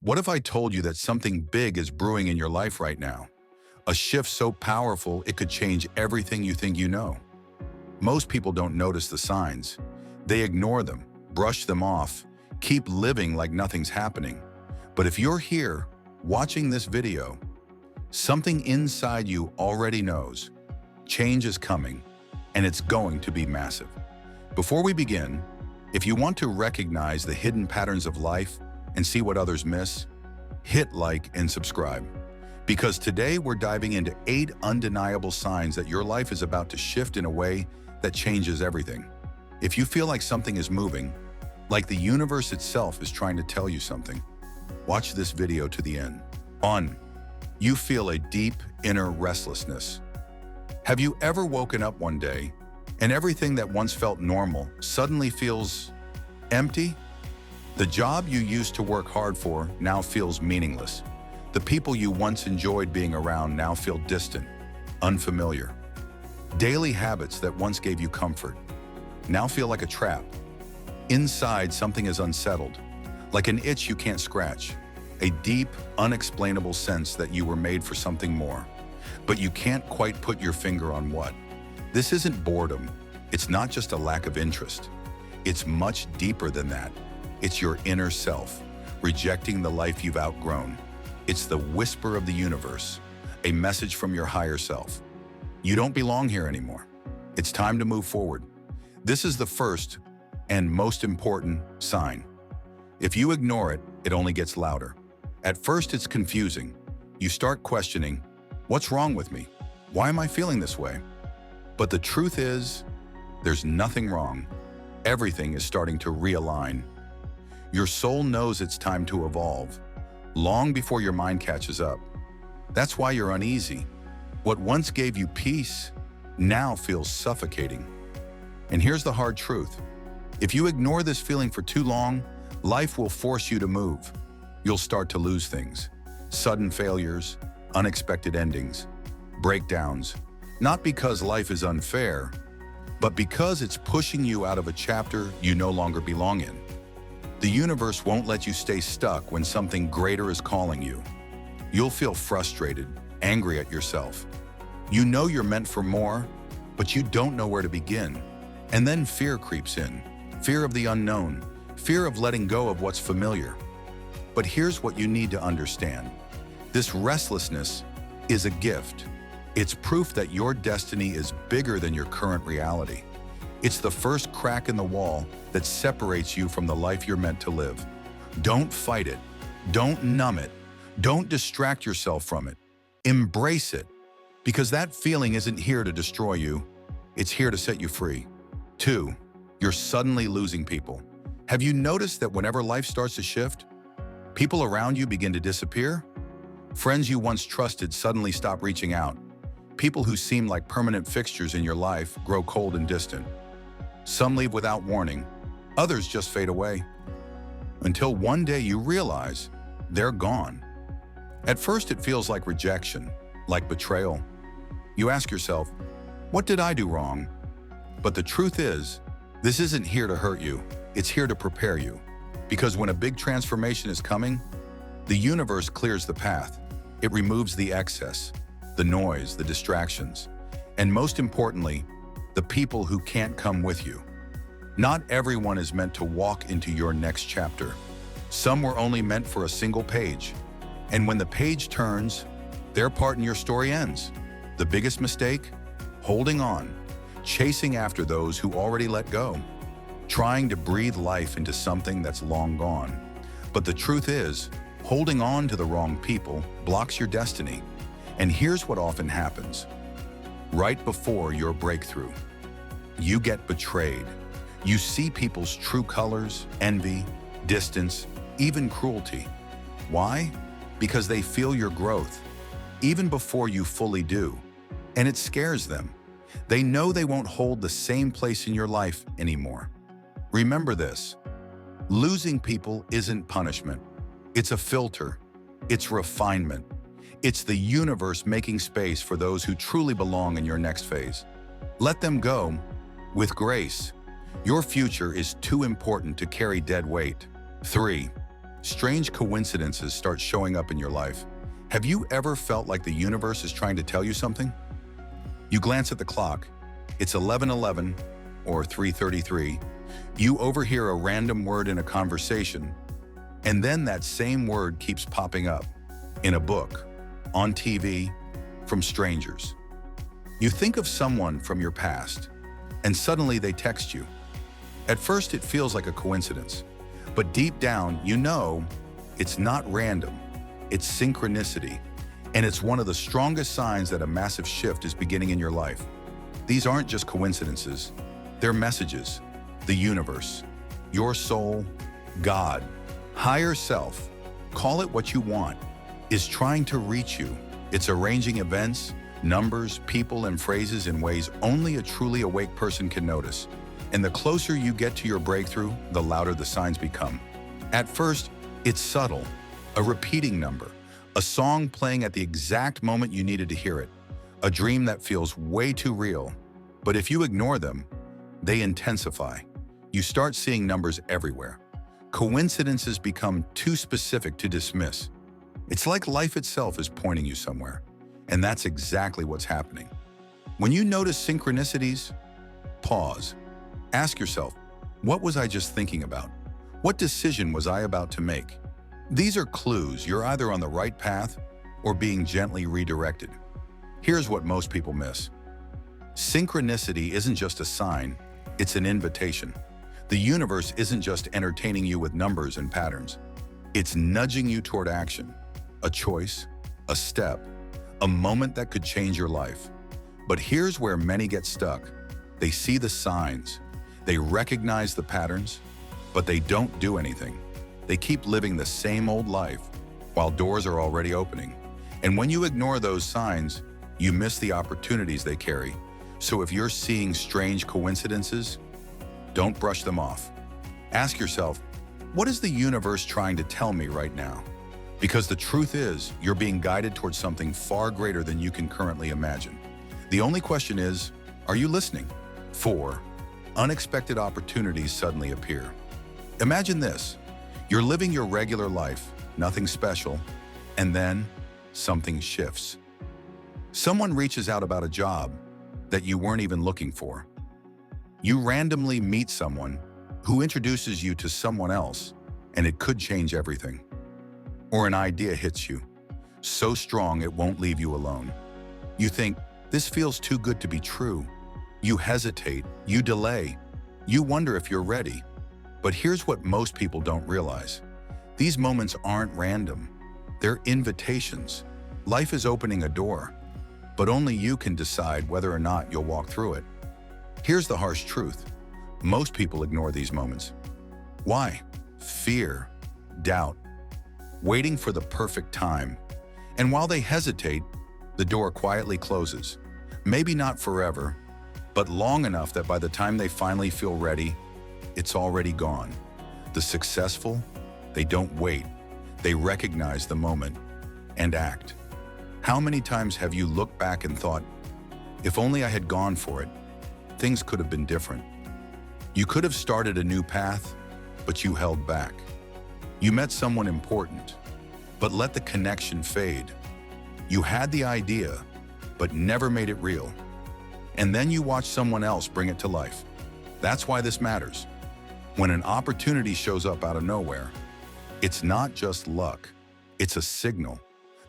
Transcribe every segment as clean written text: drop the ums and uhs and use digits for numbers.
What if I told you that something big is brewing in your life right now? A shift so powerful it could change everything you think you know. Most people don't notice the signs. They ignore them, brush them off, keep living like nothing's happening. But if you're here, watching this video, something inside you already knows. Change is coming, and it's going to be massive. Before we begin, if you want to recognize the hidden patterns of life and see what others miss, hit like and subscribe. Because today we're diving into 8 undeniable signs that your life is about to shift in a way that changes everything. If you feel like something is moving, like the universe itself is trying to tell you something, watch this video to the end. 1. You feel a deep inner restlessness. Have you ever woken up one day and everything that once felt normal suddenly feels empty? The job you used to work hard for now feels meaningless. The people you once enjoyed being around now feel distant, unfamiliar. Daily habits that once gave you comfort now feel like a trap. Inside, something is unsettled, like an itch you can't scratch, a deep, unexplainable sense that you were made for something more, but you can't quite put your finger on what. This isn't boredom. It's not just a lack of interest. It's much deeper than that. It's your inner self, rejecting the life you've outgrown. It's the whisper of the universe, a message from your higher self. You don't belong here anymore. It's time to move forward. This is the first and most important sign. If you ignore it, it only gets louder. At first, it's confusing. You start questioning, what's wrong with me? Why am I feeling this way? But the truth is, there's nothing wrong. Everything is starting to realign. Your soul knows it's time to evolve, long before your mind catches up. That's why you're uneasy. What once gave you peace now feels suffocating. And here's the hard truth. If you ignore this feeling for too long, life will force you to move. You'll start to lose things. Sudden failures, unexpected endings, breakdowns. Not because life is unfair, but because it's pushing you out of a chapter you no longer belong in. The universe won't let you stay stuck when something greater is calling you. You'll feel frustrated, angry at yourself. You know you're meant for more, but you don't know where to begin. And then fear creeps in. Fear of the unknown. Fear of letting go of what's familiar. But here's what you need to understand. This restlessness is a gift. It's proof that your destiny is bigger than your current reality. It's the first crack in the wall that separates you from the life you're meant to live. Don't fight it. Don't numb it. Don't distract yourself from it. Embrace it, because that feeling isn't here to destroy you. It's here to set you free. 2. You're suddenly losing people. Have you noticed that whenever life starts to shift, people around you begin to disappear? Friends you once trusted suddenly stop reaching out. People who seem like permanent fixtures in your life grow cold and distant. Some leave without warning, others just fade away. Until one day you realize they're gone. At first it feels like rejection, like betrayal. You ask yourself, what did I do wrong? But the truth is, this isn't here to hurt you, it's here to prepare you. Because when a big transformation is coming, the universe clears the path. It removes the excess, the noise, the distractions, and most importantly, the people who can't come with you. Not everyone is meant to walk into your next chapter. Some were only meant for a single page. And when the page turns, their part in your story ends. The biggest mistake? Holding on, chasing after those who already let go, trying to breathe life into something that's long gone. But the truth is, holding on to the wrong people blocks your destiny. And here's what often happens. Right before your breakthrough, you get betrayed. You see people's true colors, envy, distance, even cruelty. Why? Because they feel your growth, even before you fully do. And it scares them. They know they won't hold the same place in your life anymore. Remember this. Losing people isn't punishment. It's a filter. It's refinement. It's the universe making space for those who truly belong in your next phase. Let them go with grace. Your future is too important to carry dead weight. 3. strange coincidences start showing up in your life. Have you ever felt like the universe is trying to tell you something? You glance at the clock. It's 11:11 or 3:33. You overhear a random word in a conversation, and then that same word keeps popping up in a book, on TV, from strangers. You think of someone from your past, and suddenly they text you. At first, it feels like a coincidence, but deep down, you know it's not random, it's synchronicity, and it's one of the strongest signs that a massive shift is beginning in your life. These aren't just coincidences, they're messages. The universe, your soul, God, higher self, call it what you want, is trying to reach you. It's arranging events, numbers, people, and phrases in ways only a truly awake person can notice. And the closer you get to your breakthrough, the louder the signs become. At first, it's subtle, a repeating number, a song playing at the exact moment you needed to hear it, a dream that feels way too real. But if you ignore them, they intensify. You start seeing numbers everywhere. Coincidences become too specific to dismiss. It's like life itself is pointing you somewhere, and that's exactly what's happening. When you notice synchronicities, pause. Ask yourself, what was I just thinking about? What decision was I about to make? These are clues you're either on the right path or being gently redirected. Here's what most people miss. Synchronicity isn't just a sign, it's an invitation. The universe isn't just entertaining you with numbers and patterns. It's nudging you toward action, a choice, a step, a moment that could change your life. But here's where many get stuck. They see the signs, they recognize the patterns, but they don't do anything. They keep living the same old life while doors are already opening. And when you ignore those signs, you miss the opportunities they carry. So if you're seeing strange coincidences, don't brush them off. Ask yourself, what is the universe trying to tell me right now? Because the truth is, you're being guided towards something far greater than you can currently imagine. The only question is, are you listening? 4. Unexpected opportunities suddenly appear. Imagine this. You're living your regular life, nothing special, and then something shifts. Someone reaches out about a job that you weren't even looking for. You randomly meet someone who introduces you to someone else, and it could change everything. Or an idea hits you, so strong it won't leave you alone. You think, this feels too good to be true. You hesitate, you delay, you wonder if you're ready. But here's what most people don't realize. These moments aren't random. They're invitations. Life is opening a door, but only you can decide whether or not you'll walk through it. Here's the harsh truth. Most people ignore these moments. Why? Fear, doubt, waiting for the perfect time. And while they hesitate, the door quietly closes. Maybe not forever, but long enough that by the time they finally feel ready, it's already gone. The successful, they don't wait. They recognize the moment and act. How many times have you looked back and thought, if only I had gone for it, things could have been different. You could have started a new path, but you held back. You met someone important, but let the connection fade. You had the idea, but never made it real. And then you watch someone else bring it to life. That's why this matters. When an opportunity shows up out of nowhere, it's not just luck, it's a signal.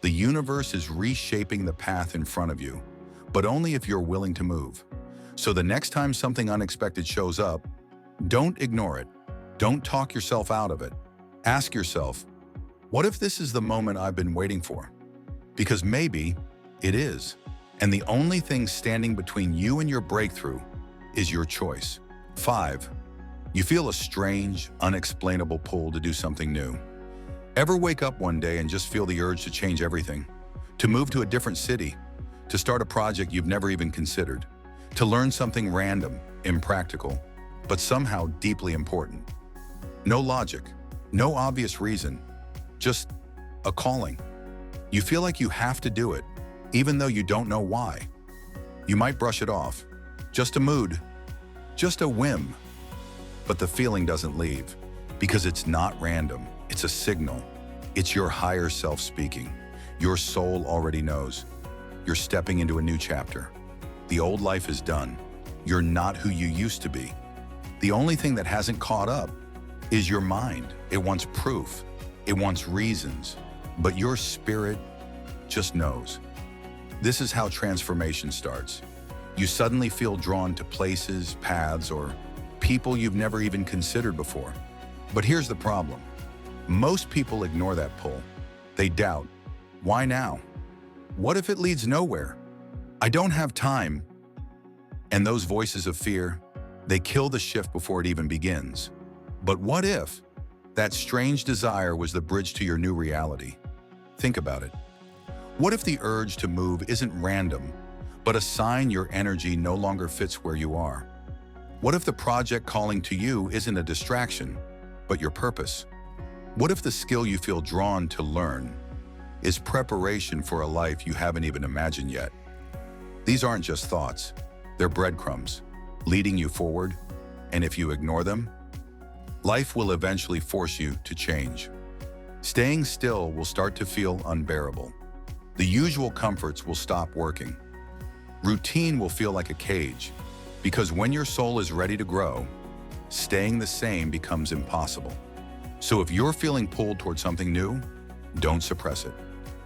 The universe is reshaping the path in front of you, but only if you're willing to move. So the next time something unexpected shows up, don't ignore it. Don't talk yourself out of it. Ask yourself, what if this is the moment I've been waiting for? Because maybe it is. And the only thing standing between you and your breakthrough is your choice. 5. You feel a strange, unexplainable pull to do something new. Ever wake up one day and just feel the urge to change everything? To move to a different city? To start a project you've never even considered? To learn something random, impractical, but somehow deeply important? No logic, no obvious reason, just a calling. You feel like you have to do it, even though you don't know why. You might brush it off. Just a mood, just a whim. But the feeling doesn't leave, because it's not random, It's a signal. It's your higher self speaking. Your soul already knows. You're stepping into a new chapter. The old life is done. You're not who you used to be. The only thing that hasn't caught up is your mind. It wants proof. It wants reasons. But your spirit just knows. This is how transformation starts. You suddenly feel drawn to places, paths, or people you've never even considered before. But here's the problem. Most people ignore that pull. They doubt. Why now? What if it leads nowhere? I don't have time. And those voices of fear, they kill the shift before it even begins. But what if that strange desire was the bridge to your new reality? Think about it. What if the urge to move isn't random, but a sign your energy no longer fits where you are? What if the project calling to you isn't a distraction, but your purpose? What if the skill you feel drawn to learn is preparation for a life you haven't even imagined yet? These aren't just thoughts. They're breadcrumbs, leading you forward, and if you ignore them, life will eventually force you to change. Staying still will start to feel unbearable. The usual comforts will stop working. Routine will feel like a cage, because when your soul is ready to grow, staying the same becomes impossible. So if you're feeling pulled toward something new, don't suppress it.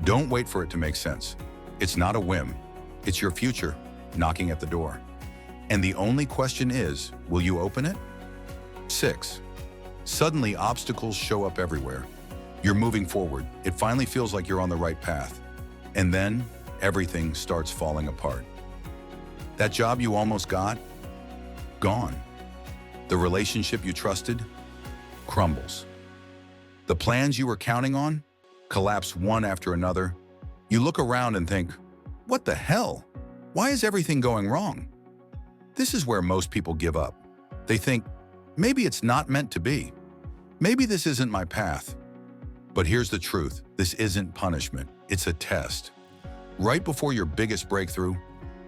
Don't wait for it to make sense. It's not a whim. It's your future knocking at the door. And the only question is, will you open it? 6. Suddenly, obstacles show up everywhere. You're moving forward. It finally feels like you're on the right path. And then, everything starts falling apart. That job you almost got? Gone. The relationship you trusted? Crumbles. The plans you were counting on? Collapse one after another. You look around and think, what the hell? Why is everything going wrong? This is where most people give up. They think, maybe it's not meant to be. Maybe this isn't my path. But here's the truth. This isn't punishment. It's a test. Right before your biggest breakthrough,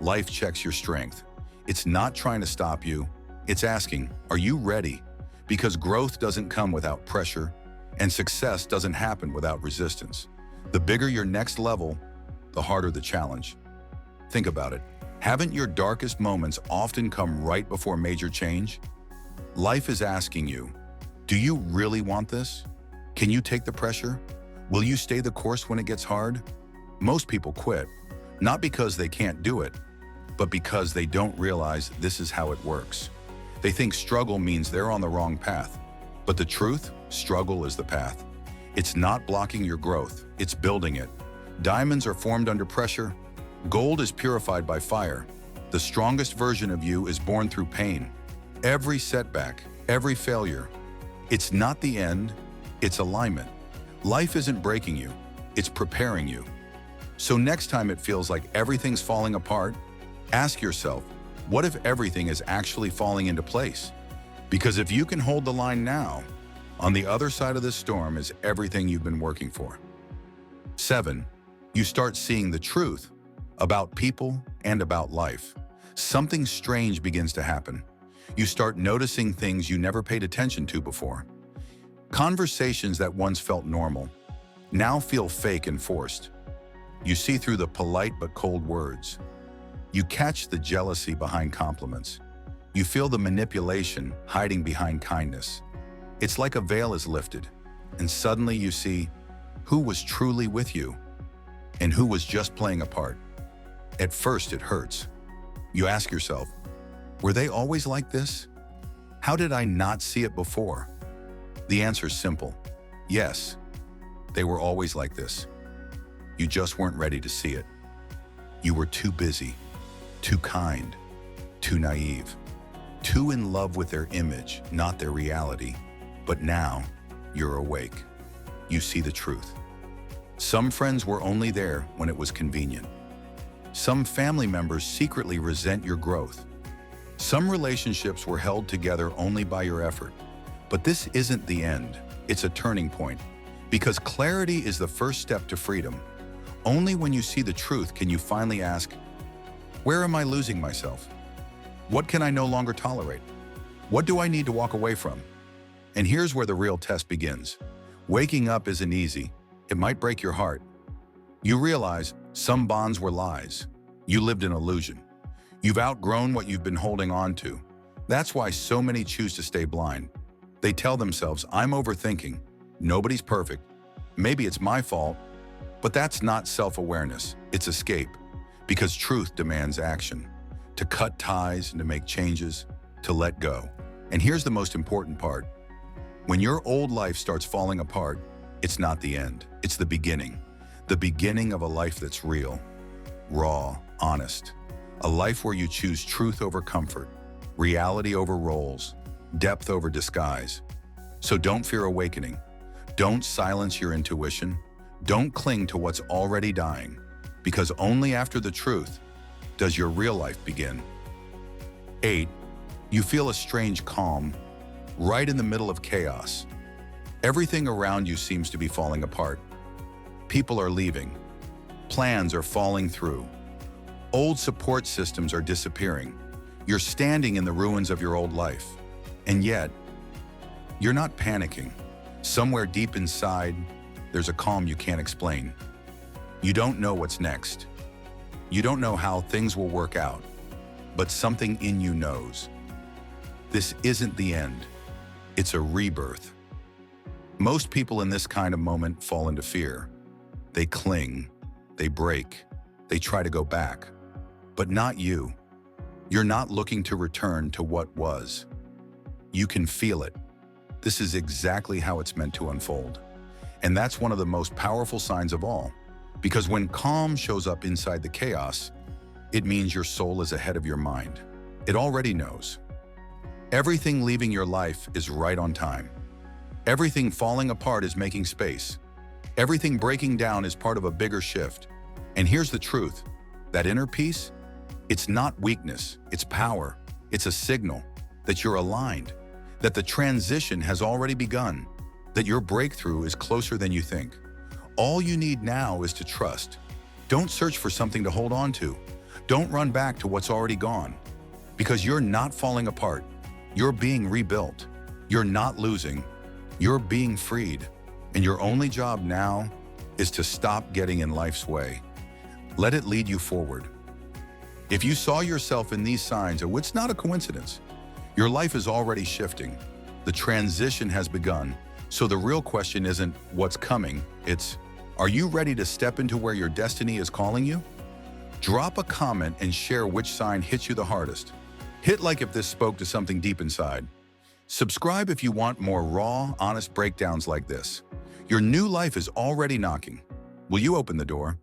life checks your strength. It's not trying to stop you. It's asking, are you ready? Because growth doesn't come without pressure, and success doesn't happen without resistance. The bigger your next level, the harder the challenge. Think about it. Haven't your darkest moments often come right before major change? Life is asking you, do you really want this? Can you take the pressure? Will you stay the course when it gets hard? Most people quit, not because they can't do it, but because they don't realize this is how it works. They think struggle means they're on the wrong path. But the truth, struggle is the path. It's not blocking your growth, it's building it. Diamonds are formed under pressure. Gold is purified by fire. The strongest version of you is born through pain. Every setback, every failure, it's not the end, it's alignment. Life isn't breaking you, it's preparing you. So next time it feels like everything's falling apart, ask yourself, what if everything is actually falling into place? Because if you can hold the line now, on the other side of this storm is everything you've been working for. 7. You start seeing the truth about people and about life. Something strange begins to happen. You start noticing things you never paid attention to before. Conversations that once felt normal now feel fake and forced. You see through the polite but cold words. You catch the jealousy behind compliments. You feel the manipulation hiding behind kindness. It's like a veil is lifted, and suddenly you see who was truly with you and who was just playing a part. At first, it hurts. You ask yourself, were they always like this? How did I not see it before? The answer's simple. Yes, they were always like this. You just weren't ready to see it. You were too busy, too kind, too naive, too in love with their image, not their reality. But now, you're awake. You see the truth. Some friends were only there when it was convenient. Some family members secretly resent your growth. Some relationships were held together only by your effort. But this isn't the end. It's a turning point. Because clarity is the first step to freedom. Only when you see the truth can you finally ask, where am I losing myself? What can I no longer tolerate? What do I need to walk away from? And here's where the real test begins. Waking up isn't easy. It might break your heart. You realize some bonds were lies. You lived in illusion. You've outgrown what you've been holding on to. That's why so many choose to stay blind. They tell themselves, I'm overthinking. Nobody's perfect. Maybe it's my fault. But that's not self-awareness. It's escape. Because truth demands action. To cut ties and to make changes, to let go. And here's the most important part. When your old life starts falling apart, it's not the end. It's the beginning. The beginning of a life that's real, raw, honest. A life where you choose truth over comfort, reality over roles, depth over disguise. So don't fear awakening. Don't silence your intuition. Don't cling to what's already dying, because only after the truth does your real life begin. 8. You feel a strange calm, right in the middle of chaos. Everything around you seems to be falling apart. People are leaving. Plans are falling through. Old support systems are disappearing. You're standing in the ruins of your old life. And yet, you're not panicking. Somewhere deep inside, there's a calm you can't explain. You don't know what's next. You don't know how things will work out. But something in you knows. This isn't the end. It's a rebirth. Most people in this kind of moment fall into fear. They cling, they break, they try to go back. But not you. You're not looking to return to what was. You can feel it. This is exactly how it's meant to unfold. And that's one of the most powerful signs of all. Because when calm shows up inside the chaos, it means your soul is ahead of your mind. It already knows. Everything leaving your life is right on time. Everything falling apart is making space. Everything breaking down is part of a bigger shift. And here's the truth. That inner peace, it's not weakness, it's power. It's a signal that you're aligned, that the transition has already begun, that your breakthrough is closer than you think. All you need now is to trust. Don't search for something to hold on to. Don't run back to what's already gone. Because you're not falling apart. You're being rebuilt. You're not losing. You're being freed. And your only job now is to stop getting in life's way. Let it lead you forward. If you saw yourself in these signs, it's not a coincidence. Your life is already shifting. The transition has begun. So the real question isn't what's coming, it's, are you ready to step into where your destiny is calling you? Drop a comment and share which sign hits you the hardest. Hit like if this spoke to something deep inside. Subscribe if you want more raw, honest breakdowns like this. Your new life is already knocking. Will you open the door?